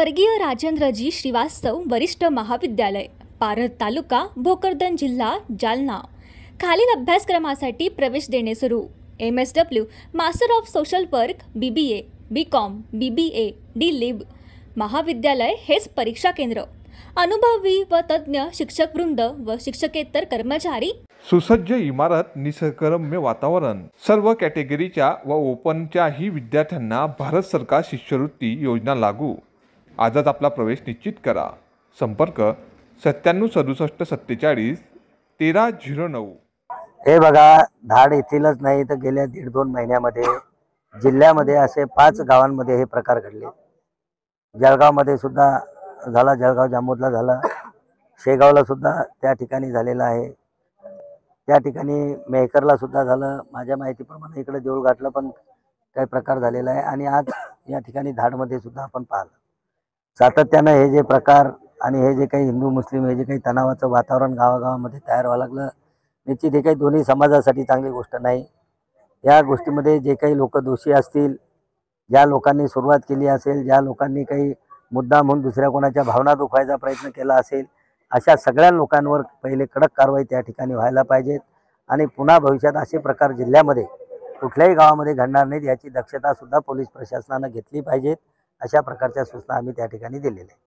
स्वर्गीय राजेंद्रजी श्रीवास्तव वरिष्ठ महाविद्यालय, पारध तालुका, भोकरदन जिल्हा, जालना। खालील अभ्यासक्रमासाठी प्रवेश देणे सुरू। MSW master of social work, BBA, BCom, BBA, D.Lib. महाविद्यालय हेच परीक्षा केंद्र। अनुभवी व तज्ञ शिक्षकवृंद व शिक्षकेतर कर्मचारी। सुसज्ज इमारत, निसर्गरम्य वातावरण, सर्व कॅटेगरीच्या व ओपनच्याही विद्यार्थ्यांना भारत सरकार शिष्यवृत्ती योजना लागू। आजच आपला प्रवेश निश्चित करा। संपर्क 976747 1309। हे बघा, धाड येथीलच नाही तर गेल्या 1.5-2 महिन्यामध्ये जिल्ह्यामध्ये असे 5 गावांमध्ये हे प्रकार घडले। जळगावमध्ये सुद्धा झाला, जळगाव जामोदला झाला, शेगावला सुद्धा त्या ठिकाणी झालेला आहे, त्या ठिकाणी मेहकरला सुद्धा झालं। माझ्या माहितीप्रमाणे इकडे देऊळघाटला पण काही प्रकार झालेला आहे आणि आज या ठिकाणी धाडमध्ये सुद्धा आपण पाहिलं। सातत्यानं हे जे प्रकार आणि हे जे काही हिंदू मुस्लिम हे जे काही तणावाचं वातावरण गावागावामध्ये तयार व्हायला लागलं, निश्चित हे काही दोन्ही समाजासाठी चांगली गोष्ट नाही। या गोष्टीमध्ये जे काही लोक दोषी असतील, ज्या लोकांनी सुरुवात केली असेल, ज्या लोकांनी काही मुद्दाम म्हणून दुसऱ्या कोणाच्या भावना दुखवायचा प्रयत्न केला असेल, अशा सगळ्या लोकांवर पहिले कडक कारवाई त्या ठिकाणी व्हायला पाहिजेत आणि पुन्हा भविष्यात असे प्रकार जिल्ह्यामध्ये कुठल्याही गावामध्ये घडणार नाहीत याची दक्षता सुद्धा पोलीस प्रशासनानं घेतली पाहिजेत। अशा प्रकारच्या सूचना आम्ही त्या ठिकाणी दिलेल्या आहेत।